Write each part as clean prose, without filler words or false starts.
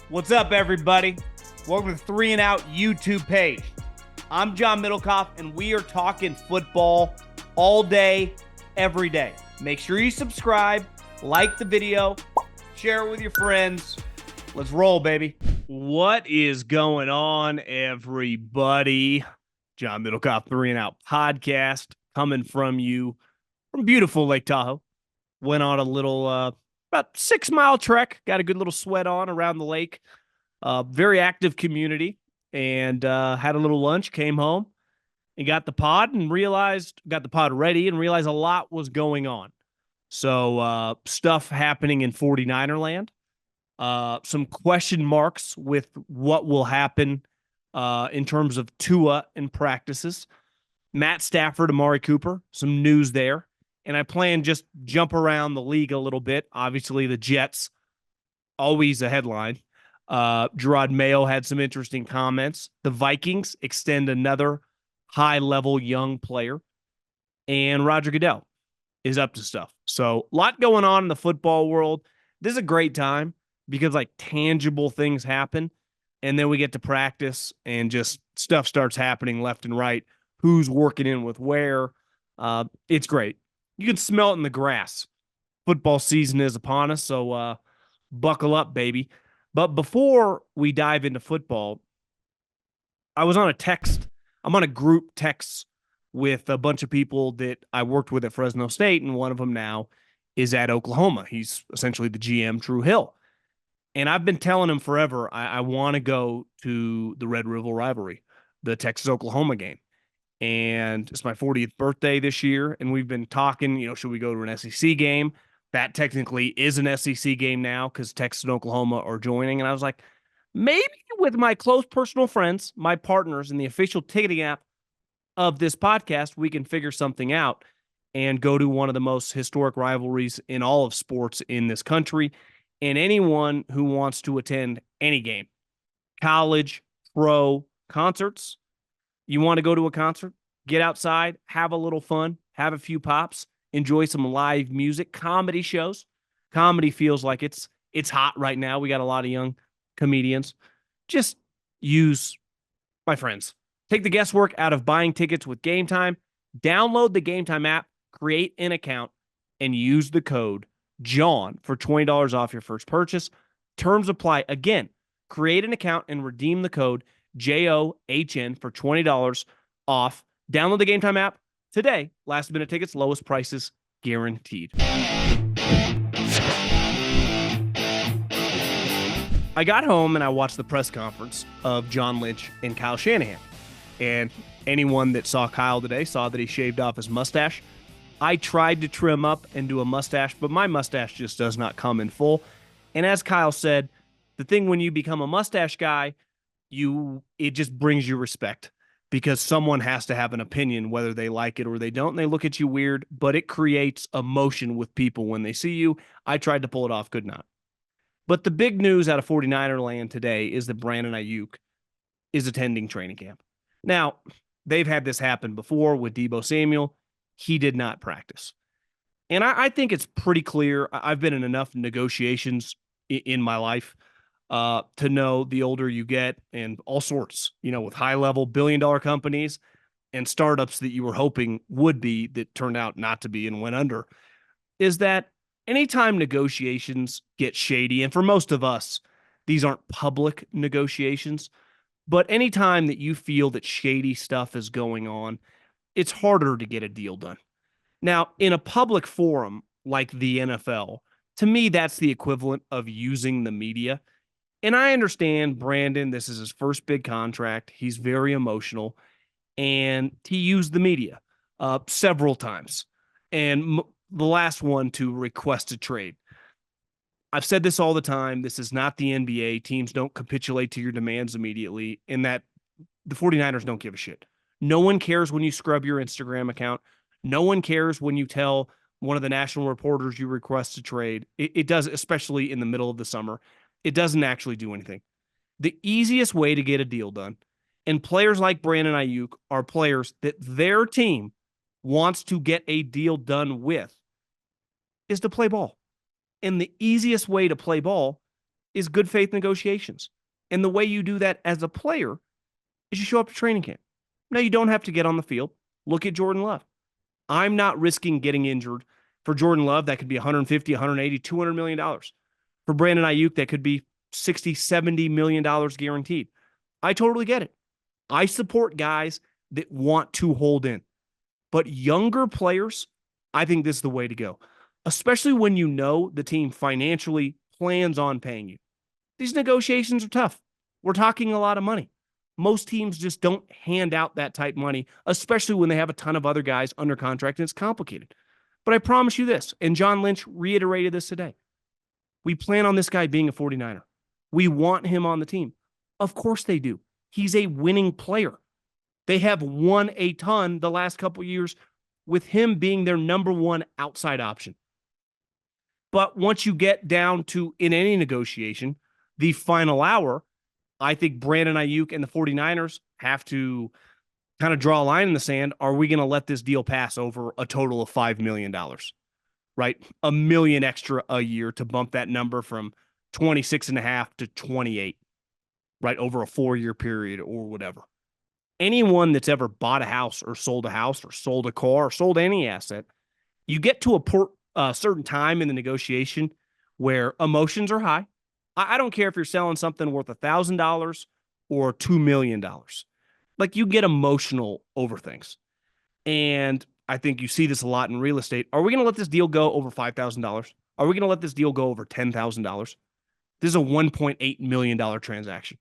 What's up, everybody? Welcome to the 3 and Out YouTube page. I'm John Middlekauff, and we are talking football all day, every day. Make sure you subscribe, like the video, share it with your friends. Let's roll, baby. What is going on, everybody? John Middlekauff, 3 and Out podcast, coming from you from beautiful Lake Tahoe. Went on a little, about 6-mile trek. Got a good little sweat on around the lake. Very active community, and had a little lunch, came home and got the pod ready and realized a lot was going on. So stuff happening in 49er land, some question marks with what will happen in terms of Tua and practices, Matt Stafford, Amari Cooper, some news there. And I plan just jump around the league a little bit. Obviously, the Jets, always a headline. Jerod Mayo had some interesting comments. The Vikings extend another high-level young player. And Roger Goodell is up to stuff. So a lot going on in the football world. This is a great time because, like, tangible things happen. And then we get to practice and just stuff starts happening left and right. Who's working in with where. It's great. You can smell it in the grass. Football season is upon us, so buckle up, baby. But before we dive into football, I was on a text. I'm on a group text with a bunch of people that I worked with at Fresno State, and one of them now is at Oklahoma. He's essentially the GM, Drew Hill. And I've been telling him forever, I want to go to the Red River rivalry, the Texas-Oklahoma game. And it's my 40th birthday this year, and we've been talking, should we go to an SEC game? That technically is an SEC game now because Texas and Oklahoma are joining. And I was like, maybe with my close personal friends, my partners in the official ticketing app of this podcast, we can figure something out and go to one of the most historic rivalries in all of sports in this country. And anyone who wants to attend any game, college, pro, concerts, you want to go to a concert, get outside, have a little fun, have a few pops, enjoy some live music, comedy shows. Comedy feels like it's hot right now. We got a lot of young comedians. Just use, my friends, take the guesswork out of buying tickets with Gametime. Download the Gametime app, create an account, and use the code JOHN for $20 off your first purchase. Terms apply. Again, create an account and redeem the code JOHN for $20 off. Download the Gametime app today. Last minute tickets, lowest prices guaranteed. I got home and I watched the press conference of John Lynch and Kyle Shanahan. And anyone that saw Kyle today saw that he shaved off his mustache. I tried to trim up and do a mustache, but my mustache just does not come in full. And as Kyle said, the thing when you become a mustache guy, it just brings you respect because someone has to have an opinion whether they like it or they don't. And they look at you weird, but it creates emotion with people when they see you. I tried to pull it off, could not. But the big news out of 49er land today is that Brandon Aiyuk is attending training camp. Now, they've had this happen before with Deebo Samuel. He did not practice. And I think it's pretty clear. I've been in enough negotiations in my life to know the older you get and all sorts, with high-level billion-dollar companies and startups that you were hoping would be that turned out not to be and went under, is that anytime negotiations get shady, and for most of us, these aren't public negotiations, but anytime that you feel that shady stuff is going on, it's harder to get a deal done. Now, in a public forum like the NFL, to me, that's the equivalent of using the media. And I understand Brandon, this is his first big contract. He's very emotional, and he used the media several times. And the last one to request a trade. I've said this all the time. This is not the NBA. Teams don't capitulate to your demands immediately, and that the 49ers don't give a shit. No one cares when you scrub your Instagram account. No one cares when you tell one of the national reporters you request a trade. It does, especially in the middle of the summer. It doesn't actually do anything. The easiest way to get a deal done, and players like Brandon Aiyuk are players that their team wants to get a deal done with, is to play ball. And the easiest way to play ball is good faith negotiations. And the way you do that as a player is you show up to training camp. Now, you don't have to get on the field. Look at Jordan Love. I'm not risking getting injured for Jordan Love. That could be 150, 180, $200 million. For Brandon Aiyuk, that could be 60, $70 million guaranteed. I totally get it. I support guys that want to hold in. But younger players, I think this is the way to go, especially when you know the team financially plans on paying you. These negotiations are tough. We're talking a lot of money. Most teams just don't hand out that type money, especially when they have a ton of other guys under contract, and it's complicated. But I promise you this, and John Lynch reiterated this today, we plan on this guy being a 49er. We want him on the team. Of course they do. He's a winning player. They have won a ton the last couple of years with him being their number one outside option. But once you get down to, in any negotiation, the final hour, I think Brandon Aiyuk and the 49ers have to kind of draw a line in the sand. Are we going to let this deal pass over a total of $5 million? Right? $1 million extra a year to bump that number from 26.5 to 28, right? Over a 4-year period or whatever. Anyone that's ever bought a house or sold a car or sold any asset, you get to a certain time in the negotiation where emotions are high. I don't care if you're selling something worth $1,000 or $2 million. Like, you get emotional over things. And I think you see this a lot in real estate. Are we going to let this deal go over $5,000? Are we going to let this deal go over $10,000? This is a $1.8 million transaction.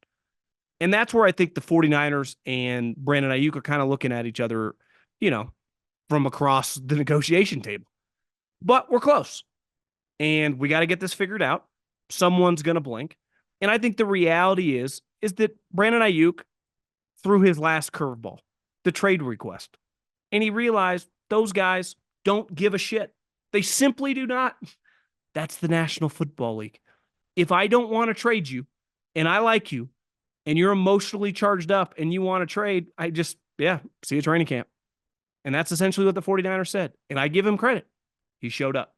And that's where I think the 49ers and Brandon Aiyuk are kind of looking at each other, from across the negotiation table. But we're close. And we got to get this figured out. Someone's going to blink. And I think the reality is that Brandon Aiyuk threw his last curveball, the trade request. And he realized those guys don't give a shit. They simply do not. That's the National Football League. If I don't want to trade you and I like you and you're emotionally charged up and you want to trade, see you at training camp. And that's essentially what the 49ers said. And I give him credit. He showed up.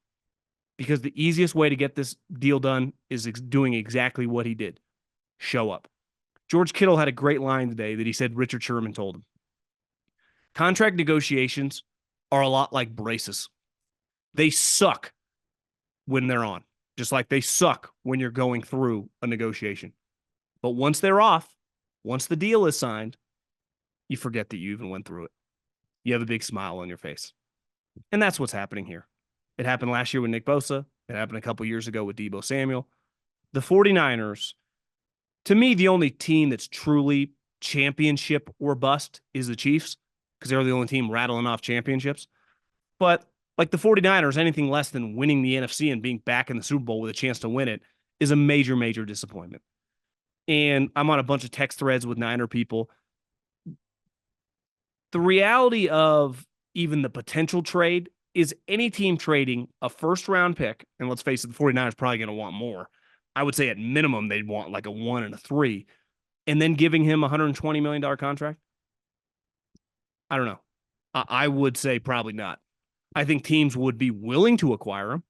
Because the easiest way to get this deal done is doing exactly what he did. Show up. George Kittle had a great line today that he said Richard Sherman told him. Contract negotiations are a lot like braces. They suck when they're on, just like they suck when you're going through a negotiation. But once they're off, once the deal is signed, you forget that you even went through it. You have a big smile on your face. And that's what's happening here. It happened last year with Nick Bosa. It happened a couple years ago with Deebo Samuel. The 49ers, to me, the only team that's truly championship or bust is the Chiefs, because they're the only team rattling off championships. But like the 49ers, anything less than winning the NFC and being back in the Super Bowl with a chance to win it is a major, major disappointment. And I'm on a bunch of text threads with Niner people. The reality of even the potential trade is any team trading a first-round pick, and let's face it, the 49ers are probably going to want more. I would say at minimum they'd want like a 1 and a 3, and then giving him a $120 million contract? I don't know. I would say probably not. I think teams would be willing to acquire him,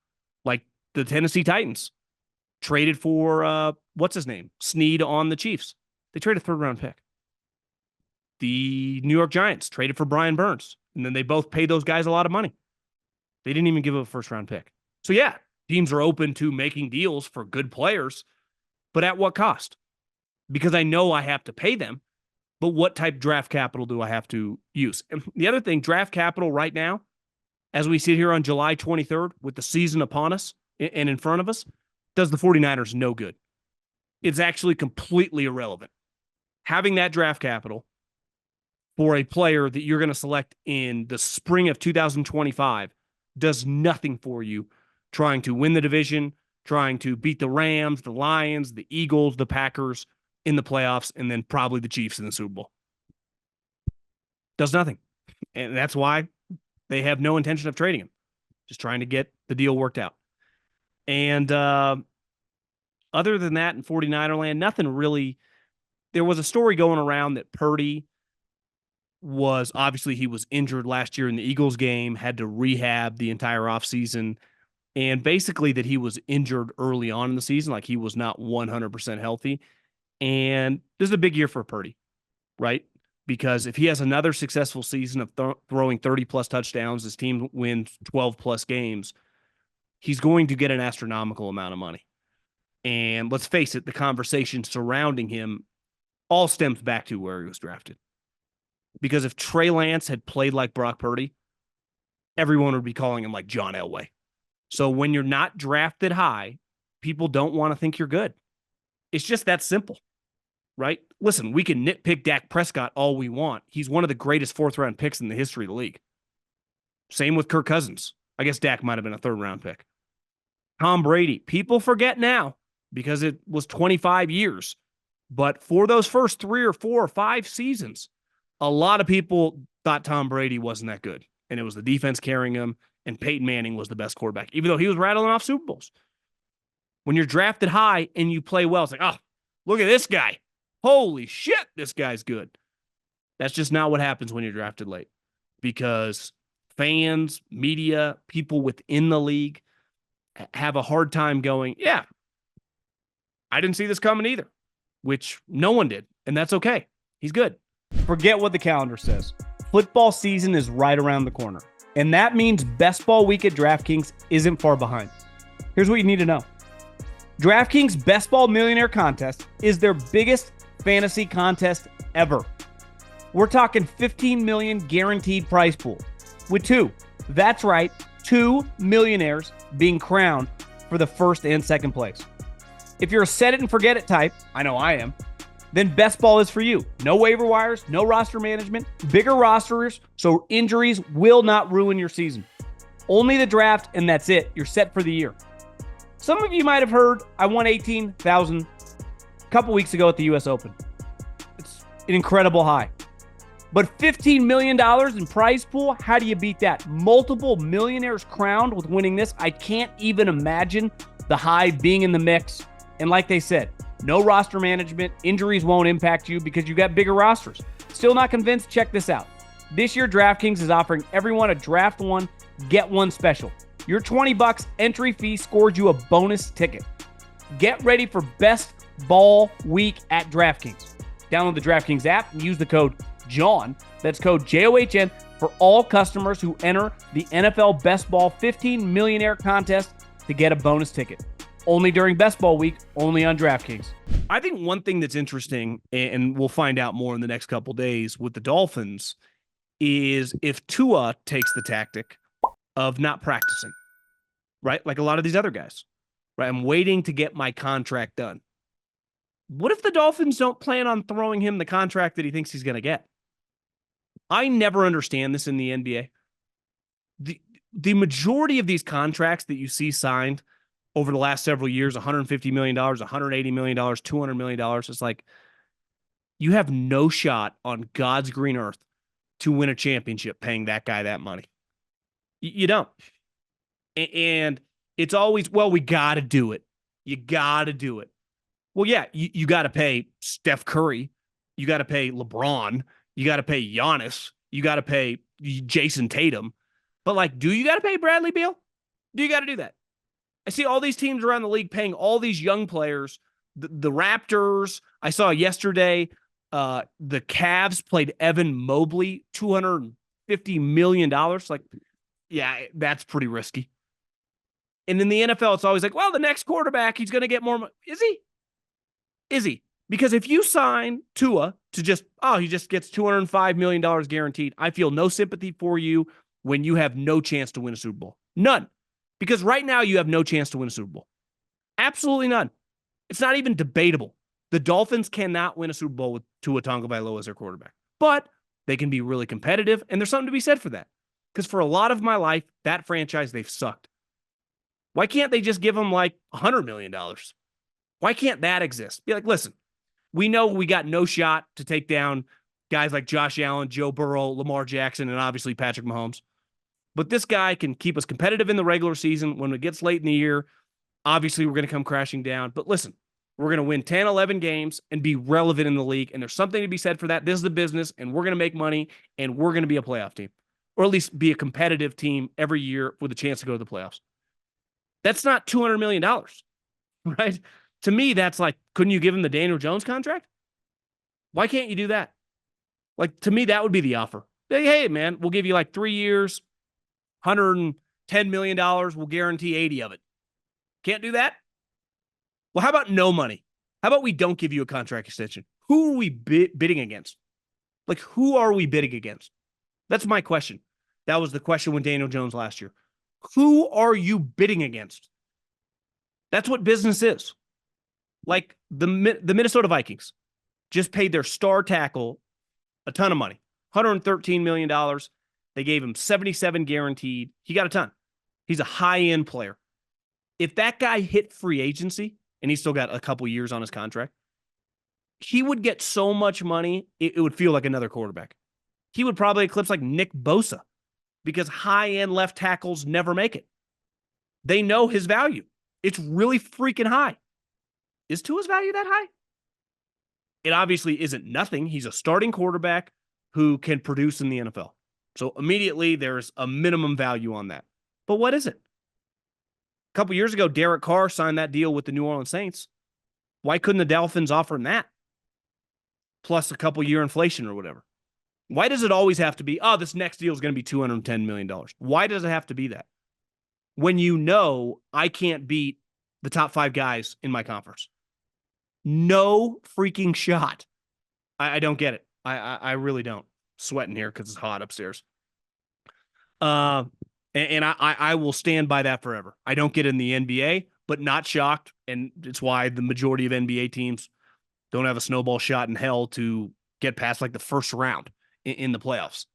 like the Tennessee Titans traded for, what's his name? Snead on the Chiefs. They traded a third-round pick. The New York Giants traded for Brian Burns, and then they both paid those guys a lot of money. They didn't even give up a first-round pick. So, yeah, teams are open to making deals for good players, but at what cost? Because I know I have to pay them, but what type of draft capital do I have to use? And the other thing, draft capital right now, as we sit here on July 23rd with the season upon us and in front of us, does the 49ers no good. It's actually completely irrelevant. Having that draft capital for a player that you're going to select in the spring of 2025 does nothing for you trying to win the division, trying to beat the Rams, the Lions, the Eagles, the Packers in the playoffs, and then probably the Chiefs in the Super Bowl. Does nothing. And that's why they have no intention of trading him. Just trying to get the deal worked out. And other than that in 49er land, nothing really. There was a story going around that Purdy he was injured last year in the Eagles game, had to rehab the entire offseason. And basically that he was injured early on in the season, like he was not 100% healthy. And this is a big year for Purdy, right? Because if he has another successful season of throwing 30-plus touchdowns, his team wins 12-plus games, he's going to get an astronomical amount of money. And let's face it, the conversation surrounding him all stems back to where he was drafted. Because if Trey Lance had played like Brock Purdy, everyone would be calling him like John Elway. So when you're not drafted high, people don't want to think you're good. It's just that simple, right? Listen, we can nitpick Dak Prescott all we want. He's one of the greatest fourth-round picks in the history of the league. Same with Kirk Cousins. I guess Dak might have been a third-round pick. Tom Brady. People forget now because it was 25 years. But for those first 3 or 4 or 5 seasons, a lot of people thought Tom Brady wasn't that good. And it was the defense carrying him, and Peyton Manning was the best quarterback, even though he was rattling off Super Bowls. When you're drafted high and you play well, it's like, oh, look at this guy. Holy shit, this guy's good. That's just not what happens when you're drafted late, because fans, media, people within the league have a hard time going, yeah, I didn't see this coming either, which no one did, and that's okay. He's good. Forget what the calendar says. Football season is right around the corner, and that means Best Ball Week at DraftKings isn't far behind. Here's what you need to know. DraftKings Best Ball Millionaire Contest is their biggest fantasy contest ever. We're talking 15 million guaranteed prize pool with 2. That's right, 2 millionaires being crowned for the first and second place. If you're a set it and forget it type, I know I am, then Best Ball is for you. No waiver wires, no roster management, bigger rosters, so injuries will not ruin your season. Only the draft, and that's it. You're set for the year. Some of you might have heard I won $18,000 a couple weeks ago at the U.S. Open. It's an incredible high. But $15 million in prize pool, how do you beat that? Multiple millionaires crowned with winning this. I can't even imagine the high being in the mix. And like they said, no roster management, injuries won't impact you because you got bigger rosters. Still not convinced? Check this out. This year, DraftKings is offering everyone a draft one, get one special. Your $20 entry fee scores you a bonus ticket. Get ready for Best Ball Week at DraftKings. Download the DraftKings app and use the code JOHN. That's code JOHN for all customers who enter the NFL Best Ball 15 Millionaire Contest to get a bonus ticket. Only during Best Ball Week, only on DraftKings. I think one thing that's interesting, and we'll find out more in the next couple days with the Dolphins, is if Tua takes the tactic of not practicing, right? Like a lot of these other guys, right? I'm waiting to get my contract done. What if the Dolphins don't plan on throwing him the contract that he thinks he's going to get? I never understand this in the NBA. The majority of these contracts that you see signed over the last several years, $150 million, $180 million, $200 million. It's like you have no shot on God's green earth to win a championship paying that guy that money. You don't. And it's always, well, we got to do it. You got to do it. Well, yeah, you got to pay Steph Curry. You got to pay LeBron. You got to pay Giannis. You got to pay Jason Tatum. But, like, do you got to pay Bradley Beal? Do you got to do that? I see all these teams around the league paying all these young players. The Raptors, I saw yesterday, the Cavs played Evan Mobley $250 million. Like, yeah, that's pretty risky. And in the NFL, it's always like, well, the next quarterback, he's going to get more money. Is he? Is he? Because if you sign Tua to he just gets $205 million guaranteed, I feel no sympathy for you when you have no chance to win a Super Bowl. None. Because right now you have no chance to win a Super Bowl. Absolutely none. It's not even debatable. The Dolphins cannot win a Super Bowl with Tua Tagovailoa as their quarterback. But they can be really competitive, and there's something to be said for that. Because for a lot of my life, that franchise, they've sucked. Why can't they just give them like $100 million? Why can't that exist? Be like, listen, we know we got no shot to take down guys like Josh Allen, Joe Burrow, Lamar Jackson, and obviously Patrick Mahomes. But this guy can keep us competitive in the regular season. When it gets late in the year, obviously we're going to come crashing down. But listen, we're going to win 10, 11 games and be relevant in the league. And there's something to be said for that. This is the business, and we're going to make money, and we're going to be a playoff team. Or at least be a competitive team every year with a chance to go to the playoffs. That's not $200 million, right? To me, that's like, couldn't you give him the Daniel Jones contract? Why can't you do that? Like, to me, that would be the offer. Hey, man, we'll give you like 3 years, $110 million. We'll guarantee 80 of it. Can't do that? Well, how about no money? How about we don't give you a contract extension? Who are we bidding against? Like, who are we bidding against? That's my question. That was the question with Daniel Jones last year. Who are you bidding against? That's what business is. Like the Minnesota Vikings just paid their star tackle a ton of money, $113 million. They gave him 77 guaranteed. He got a ton. He's a high-end player. If that guy hit free agency, and he's still got a couple years on his contract, he would get so much money, it would feel like another quarterback. He would probably eclipse like Nick Bosa because high-end left tackles never make it. They know his value. It's really freaking high. Is Tua's value that high? It obviously isn't nothing. He's a starting quarterback who can produce in the NFL. So immediately there's a minimum value on that. But what is it? A couple years ago, Derek Carr signed that deal with the New Orleans Saints. Why couldn't the Dolphins offer him that? Plus a couple year inflation or whatever. Why does it always have to be, this next deal is going to be $210 million? Why does it have to be that? When you know I can't beat the top 5 guys in my conference. No freaking shot. I don't get it. I really don't. Sweating here because it's hot upstairs. And I will stand by that forever. I don't get in the NBA, but not shocked. And it's why the majority of NBA teams don't have a snowball shot in hell to get past like the first round in the playoffs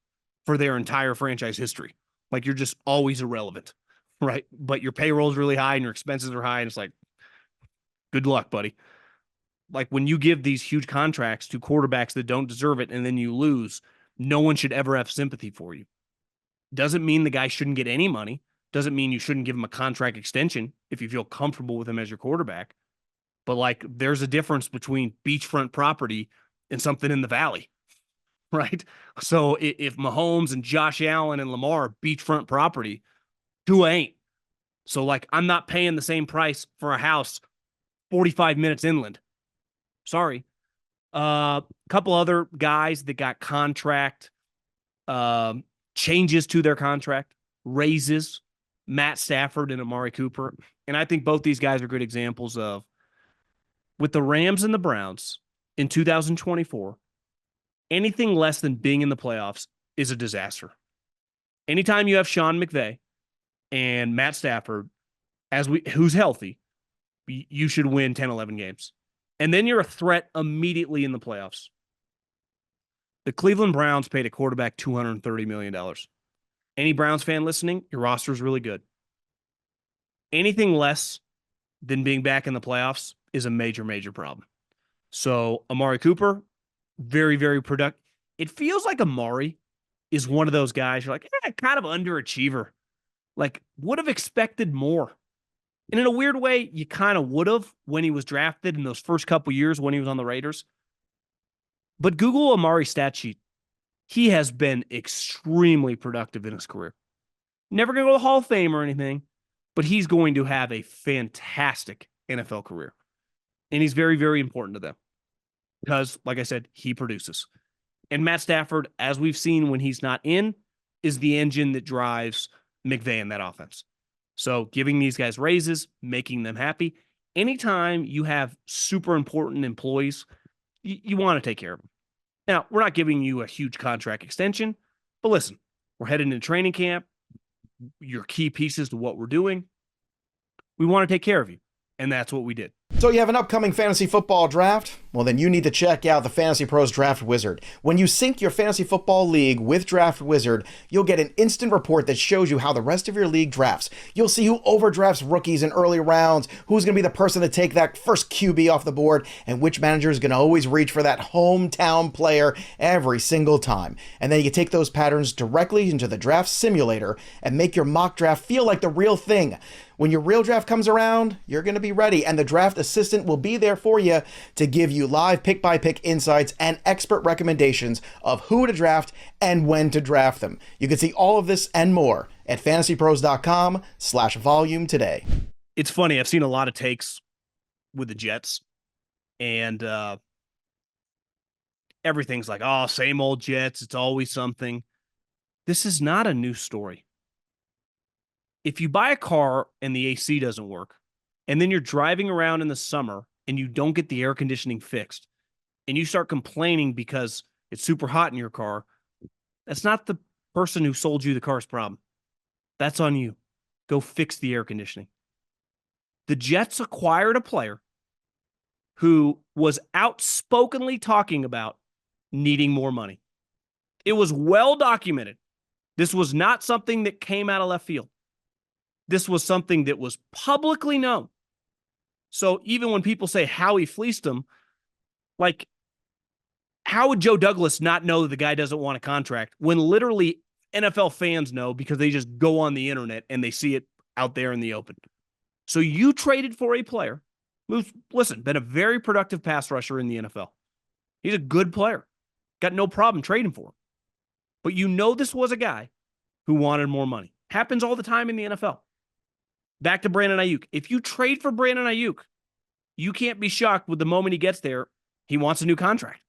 for their entire franchise history. Like you're just always irrelevant, right? But your payroll is really high and your expenses are high. And it's like, good luck, buddy. Like when you give these huge contracts to quarterbacks that don't deserve it and then you lose, no one should ever have sympathy for you. Doesn't mean the guy shouldn't get any money. Doesn't mean you shouldn't give him a contract extension if you feel comfortable with him as your quarterback. But like there's a difference between beachfront property and something in the valley, right? So if Mahomes and Josh Allen and Lamar are beachfront property, Tua ain't. So like I'm not paying the same price for a house 45 minutes inland. Sorry. Couple other guys that got contract changes to their contract, raises, Matt Stafford and Amari Cooper. And I think both these guys are good examples of, with the Rams and the Browns in 2024, anything less than being in the playoffs is a disaster. Anytime you have Sean McVay and Matt Stafford, who's healthy, you should win 10, 11 games. And then you're a threat immediately in the playoffs. The Cleveland Browns paid a quarterback $230 million. Any Browns fan listening, your roster is really good. Anything less than being back in the playoffs is a major, major problem. So Amari Cooper, very, very productive. It feels like Amari is one of those guys you're like, kind of underachiever. Like, would have expected more. And in a weird way, you kind of would have when he was drafted in those first couple years when he was on the Raiders. But Google Amari's stat sheet. He has been extremely productive in his career. Never going to go to the Hall of Fame or anything, but he's going to have a fantastic NFL career. And he's very, very important to them because, like I said, he produces. And Matt Stafford, as we've seen when he's not in, is the engine that drives McVay in that offense. So giving these guys raises, making them happy. Anytime you have super important employees, you want to take care of them. Now, we're not giving you a huge contract extension, but listen, we're heading into training camp. Your key pieces to what we're doing. We want to take care of you. And that's what we did. So you have an upcoming fantasy football draft? Well, then you need to check out the Fantasy Pros Draft Wizard. When you sync your fantasy football league with Draft Wizard, you'll get an instant report that shows you how the rest of your league drafts. You'll see who overdrafts rookies in early rounds, who's going to be the person to take that first QB off the board, and which manager is going to always reach for that hometown player every single time. And then you can take those patterns directly into the draft simulator and make your mock draft feel like the real thing. When your real draft comes around, you're going to be ready, and the draft assistant will be there for you to give you live pick-by-pick insights and expert recommendations of who to draft and when to draft them. You can see all of this and more at fantasypros.com/volume today. it's funny. I've seen a lot of takes with the Jets, and everything's like, oh, same old Jets. It's always something. This is not a new story. If you buy a car and the AC doesn't work, and then you're driving around in the summer and you don't get the air conditioning fixed, and you start complaining because it's super hot in your car, that's not the person who sold you the car's problem. That's on you. Go fix the air conditioning. The Jets acquired a player who was outspokenly talking about needing more money. It was well documented. This was not something that came out of left field. This was something that was publicly known. So even when people say how he fleeced him, like, how would Joe Douglas not know that the guy doesn't want a contract when literally NFL fans know because they just go on the internet and they see it out there in the open? So you traded for a player who's, listen, been a very productive pass rusher in the NFL. He's a good player. Got no problem trading for him. But you know this was a guy who wanted more money. Happens all the time in the NFL. Back to Brandon Aiyuk. If you trade for Brandon Aiyuk, you can't be shocked with the moment he gets there, he wants a new contract.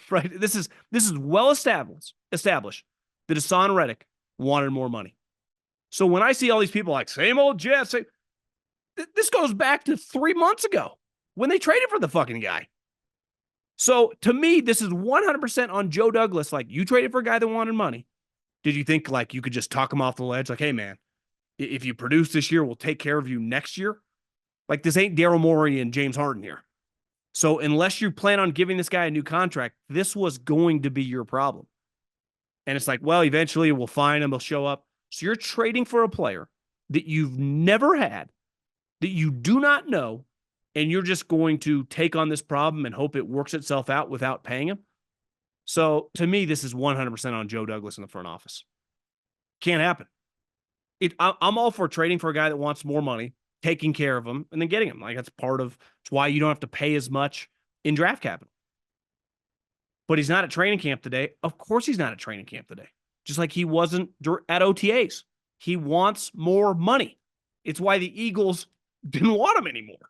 Right? This is well established that Haason Reddick wanted more money. So when I see all these people like, same old Jets, this goes back to 3 months ago when they traded for the fucking guy. So to me, this is 100% on Joe Douglas. Like, you traded for a guy that wanted money. Did you think like you could just talk him off the ledge? Like, hey man, if you produce this year, we'll take care of you next year. Like, this ain't Daryl Morey and James Harden here. So unless you plan on giving this guy a new contract, this was going to be your problem. And it's like, well, eventually we'll find him. He'll show up. So you're trading for a player that you've never had, that you do not know, and you're just going to take on this problem and hope it works itself out without paying him. So to me, this is 100% on Joe Douglas in the front office. Can't happen. I'm all for trading for a guy that wants more money, taking care of him, and then getting him. Like, that's it's why you don't have to pay as much in draft capital. But he's not at training camp today. Of course he's not at training camp today. Just like he wasn't at OTAs. He wants more money. It's why the Eagles didn't want him anymore.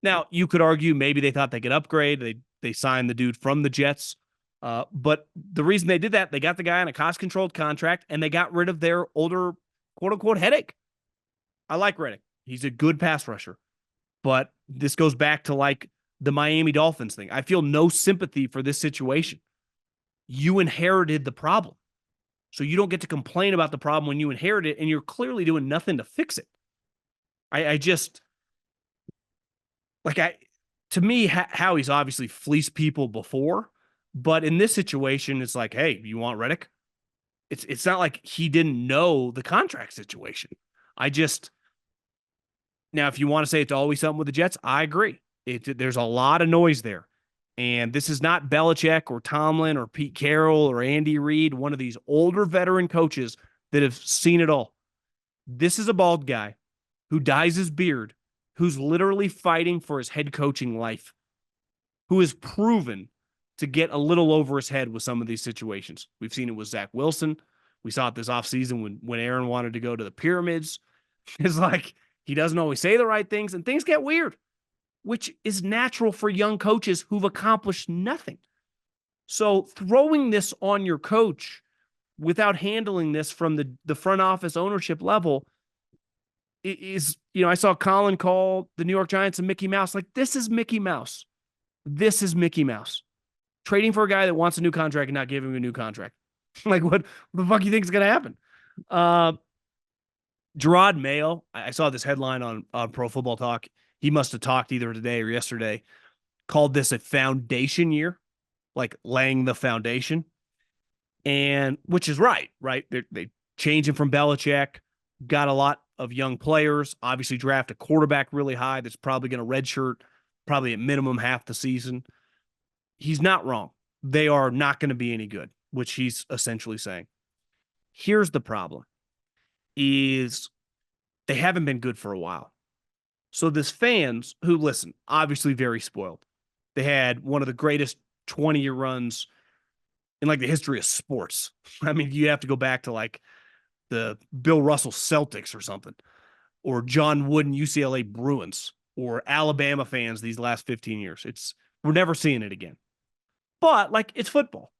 Now, you could argue maybe they thought they could upgrade. They signed the dude from the Jets. But the reason they did that, they got the guy on a cost-controlled contract, and they got rid of their older, quote-unquote, headache. I like Reddick. He's a good pass rusher. But this goes back to, like, the Miami Dolphins thing. I feel no sympathy for this situation. You inherited the problem. So you don't get to complain about the problem when you inherit it, and you're clearly doing nothing to fix it. To me, Howie's obviously fleeced people before, but in this situation, it's like, hey, you want Reddick? It's not like he didn't know the contract situation. Now, if you want to say it's always something with the Jets, I agree. There's a lot of noise there. And this is not Belichick or Tomlin or Pete Carroll or Andy Reid, one of these older veteran coaches that have seen it all. This is a bald guy who dyes his beard, who's literally fighting for his head coaching life, who is proven to get a little over his head with some of these situations. We've seen it with Zach Wilson. We saw it this offseason when Aaron wanted to go to the pyramids. It's like he doesn't always say the right things, and things get weird, which is natural for young coaches who've accomplished nothing. So throwing this on your coach without handling this from the front office ownership level is, I saw Colin call the New York Giants a Mickey Mouse. Like, this is Mickey Mouse. This is Mickey Mouse. Trading for a guy that wants a new contract and not giving him a new contract. Like, what the fuck you think is going to happen? Jerod Mayo, I saw this headline on Pro Football Talk. He must have talked either today or yesterday, called this a foundation year, like laying the foundation. And which is right? They changed him from Belichick, got a lot of young players, obviously draft a quarterback really high that's probably going to redshirt probably at minimum half the season. He's not wrong. They are not going to be any good, which he's essentially saying. Here's the problem is they haven't been good for a while. So this fans who, listen, obviously very spoiled. They had one of the greatest 20-year runs in like the history of sports. I mean, you have to go back to like the Bill Russell Celtics or something. or John Wooden UCLA Bruins or Alabama fans these last 15 years. We're never seeing it again. But like, it's football.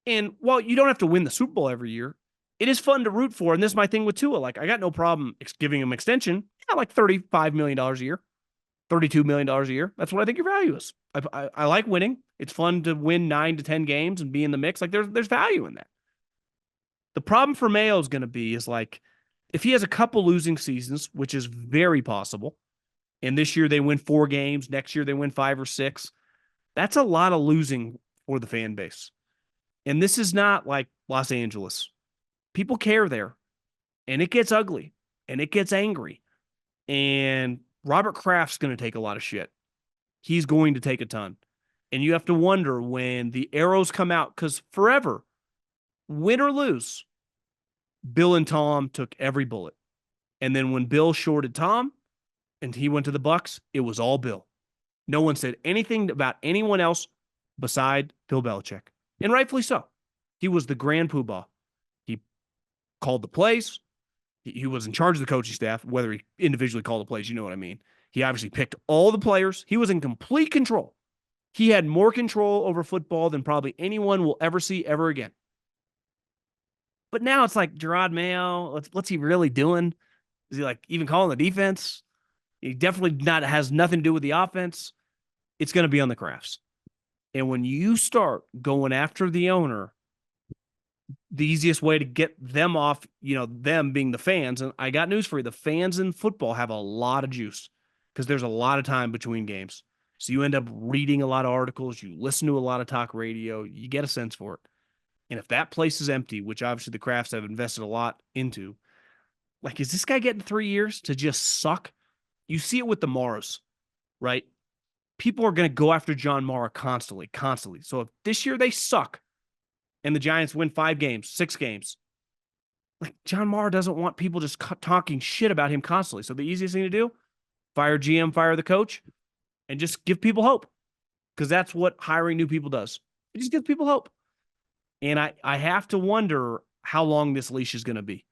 And while you don't have to win the Super Bowl every year, it is fun to root for. And this is my thing with Tua. Like, I got no problem giving him extension. Yeah, like $35 million a year, $32 million a year. That's what I think your value is. I like winning. It's fun to win 9 to 10 games and be in the mix. Like, there's value in that. The problem for Mayo is going to be is like, if he has a couple losing seasons, which is very possible, and this year they win 4 games, next year they win 5 or 6, that's a lot of losing for the fan base. And this is not like Los Angeles. People care there, and it gets ugly, and it gets angry. And Robert Kraft's going to take a lot of shit. He's going to take a ton. And you have to wonder when the arrows come out, because forever, win or lose, Bill and Tom took every bullet. And then when Bill shorted Tom and he went to the Bucs, it was all Bill. No one said anything about anyone else beside Bill Belichick. And rightfully so. He was the grand poobah. He called the plays. He was in charge of the coaching staff, whether he individually called the plays, you know what I mean. He obviously picked all the players. He was in complete control. He had more control over football than probably anyone will ever see ever again. But now it's like Jerod Mayo. What's he really doing? Is he like even calling the defense? He definitely has nothing to do with the offense. It's going to be on the Crafts. And when you start going after the owner, the easiest way to get them off, them being the fans, and I got news for you, the fans in football have a lot of juice because there's a lot of time between games. So you end up reading a lot of articles, you listen to a lot of talk radio, you get a sense for it. And if that place is empty, which obviously the Crafts have invested a lot into, like, is this guy getting 3 years to just suck? You see it with the Maras, right? People are going to go after John Mara constantly. So if this year they suck and the Giants win 5 games, 6 games, like, John Mara doesn't want people just talking shit about him constantly. So the easiest thing to do, fire GM, fire the coach, and just give people hope. Because that's what hiring new people does. It just gives people hope. And I have to wonder how long this leash is going to be.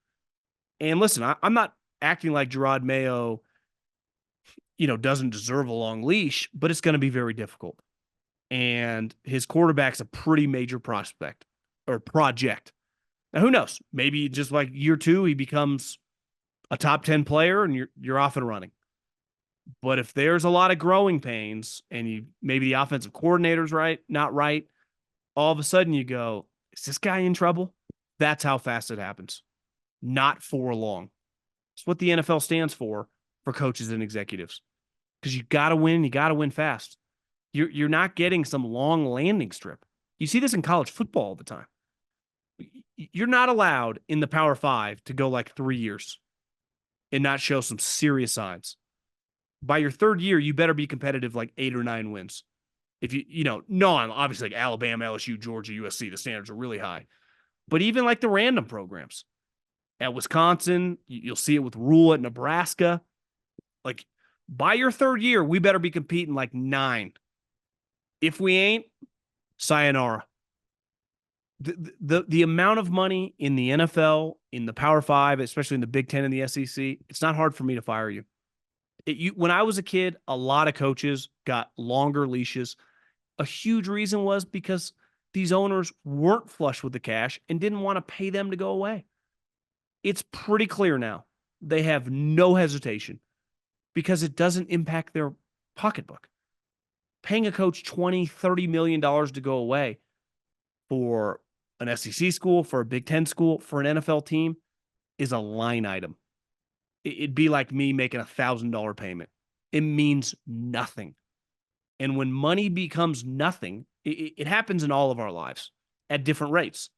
And listen, I'm not acting like Jerod Mayo, doesn't deserve a long leash, but it's going to be very difficult. And his quarterback's a pretty major prospect or project. Now, who knows? Maybe just like year 2, he becomes a top 10 player and you're off and running. But if there's a lot of growing pains and maybe the offensive coordinator's not right, all of a sudden you go, is this guy in trouble? That's how fast it happens. Not for long. It's what the NFL stands for coaches and executives. Because you got to win fast. You're not getting some long landing strip. You see this in college football all the time. You're not allowed in the Power 5 to go like 3 years and not show some serious signs. By your 3rd year, you better be competitive like 8 or 9 wins. If obviously like Alabama, LSU, Georgia, USC, the standards are really high. But even like the random programs at Wisconsin, you'll see it with Rule at Nebraska. Like, by your 3rd year, we better be competing like 9. If we ain't, sayonara. The amount of money in the NFL, in the Power 5, especially in the Big Ten and the SEC, it's not hard for me to fire you. When I was a kid, a lot of coaches got longer leashes. A huge reason was because these owners weren't flush with the cash and didn't want to pay them to go away. It's pretty clear now. They have no hesitation because it doesn't impact their pocketbook. Paying a coach $20, $30 million to go away for an SEC school, for a Big Ten school, for an NFL team is a line item. It'd be like me making $1,000 payment. It means nothing. And when money becomes nothing, it happens in all of our lives at different rates.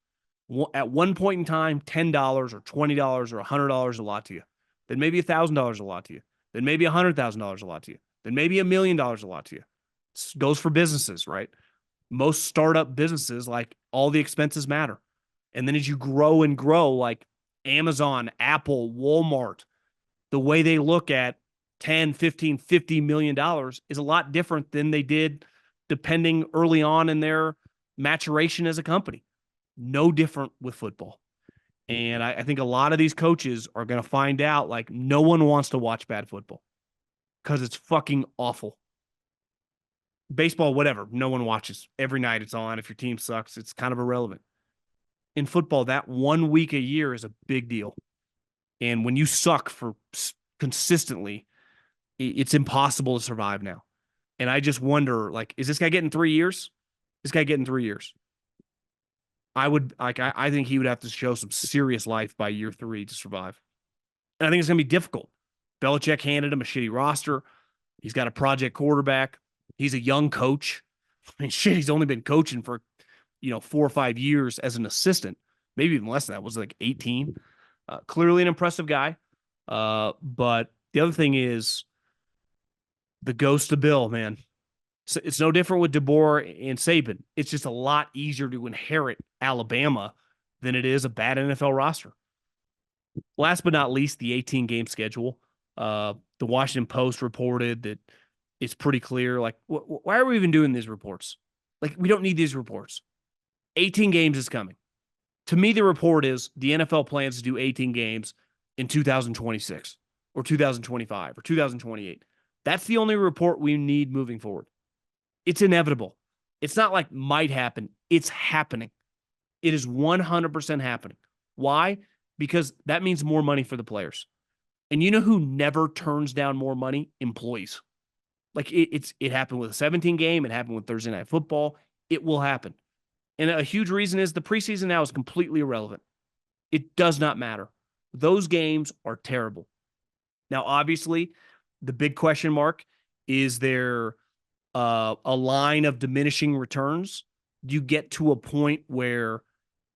At one point in time, $10 or $20 or $100 a lot to you. Then maybe $1,000 a lot to you. Then maybe $100,000 a lot to you. Then maybe $1 million a lot to you. It goes for businesses, right? Most startup businesses, like, all the expenses matter. And then as you grow and grow, like Amazon, Apple, Walmart, the way they look at 10, 15, $50 million is a lot different than they did depending early on in their maturation as a company. No different with football. And I think a lot of these coaches are going to find out like no one wants to watch bad football because it's fucking awful. Baseball, whatever, no one watches. Every night it's on. If your team sucks, it's kind of irrelevant. In football, that 1 week a year is a big deal. And when you suck for consistently, it's impossible to survive now. And I just wonder, like, is this guy getting 3 years? This guy getting 3 years. I think he would have to show some serious life by year 3 to survive. And I think it's going to be difficult. Belichick handed him a shitty roster. He's got a project quarterback. He's a young coach. I mean, shit, he's only been coaching for, 4 or 5 years as an assistant. Maybe even less than that. Was like 18. Clearly an impressive guy. But the other thing is the ghost of Bill, man. So it's no different with DeBoer and Saban. It's just a lot easier to inherit Alabama than it is a bad NFL roster. Last but not least, the 18-game schedule. The Washington Post reported that it's pretty clear. Like, why are we even doing these reports? Like, we don't need these reports. 18 games is coming. To me, the report is the NFL plans to do 18 games in 2026 or 2025 or 2028. That's the only report we need moving forward. It's inevitable. It's not like might happen. It's happening. It is 100% happening. Why? Because that means more money for the players. And you know who never turns down more money? Employees. Like it happened with a 17 game. It happened with Thursday Night Football. It will happen. And a huge reason is the preseason now is completely irrelevant. It does not matter. Those games are terrible. Now, obviously, the big question mark is there a line of diminishing returns? Do you get to a point where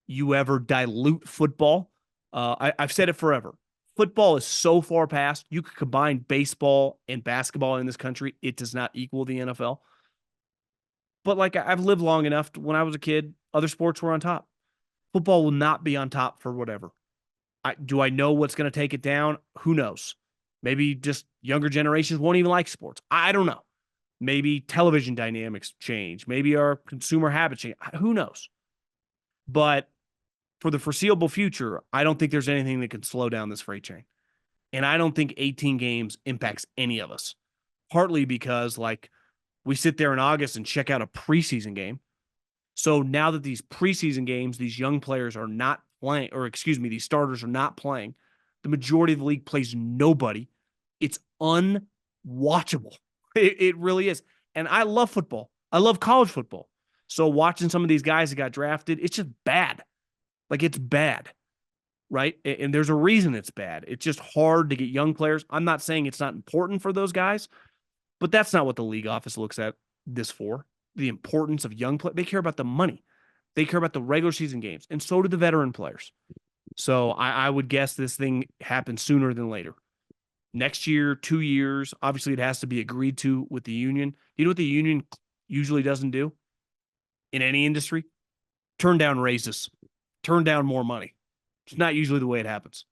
you ever dilute football? I've said it forever. Football is so far past. You could combine baseball and basketball in this country. It does not equal the NFL. But like I've lived long enough. When I was a kid, other sports were on top. Football will not be on top for whatever. Do I know what's going to take it down? Who knows? Maybe just younger generations won't even like sports. I don't know. Maybe television dynamics change. Maybe our consumer habits change. Who knows? But for the foreseeable future, I don't think there's anything that can slow down this freight train. And I don't think 18 games impacts any of us. Partly because, like, we sit there in August and check out a preseason game. So now that these preseason games, these young players are not playing, or excuse me, these starters are not playing, the majority of the league plays nobody. It's unwatchable. It really is. And I love football. I love college football. So watching some of these guys that got drafted, it's just bad. Like, it's bad, right? And there's a reason it's bad. It's just hard to get young players. I'm not saying it's not important for those guys, but that's not what the league office looks at this for. The importance of young players. They care about the money. They care about the regular season games. And so do the veteran players. So I would guess this thing happens sooner than later. Next year, 2 years, obviously it has to be agreed to with the union. Do you know what the union usually doesn't do in any industry? Turn down raises. Turn down more money. It's not usually the way it happens.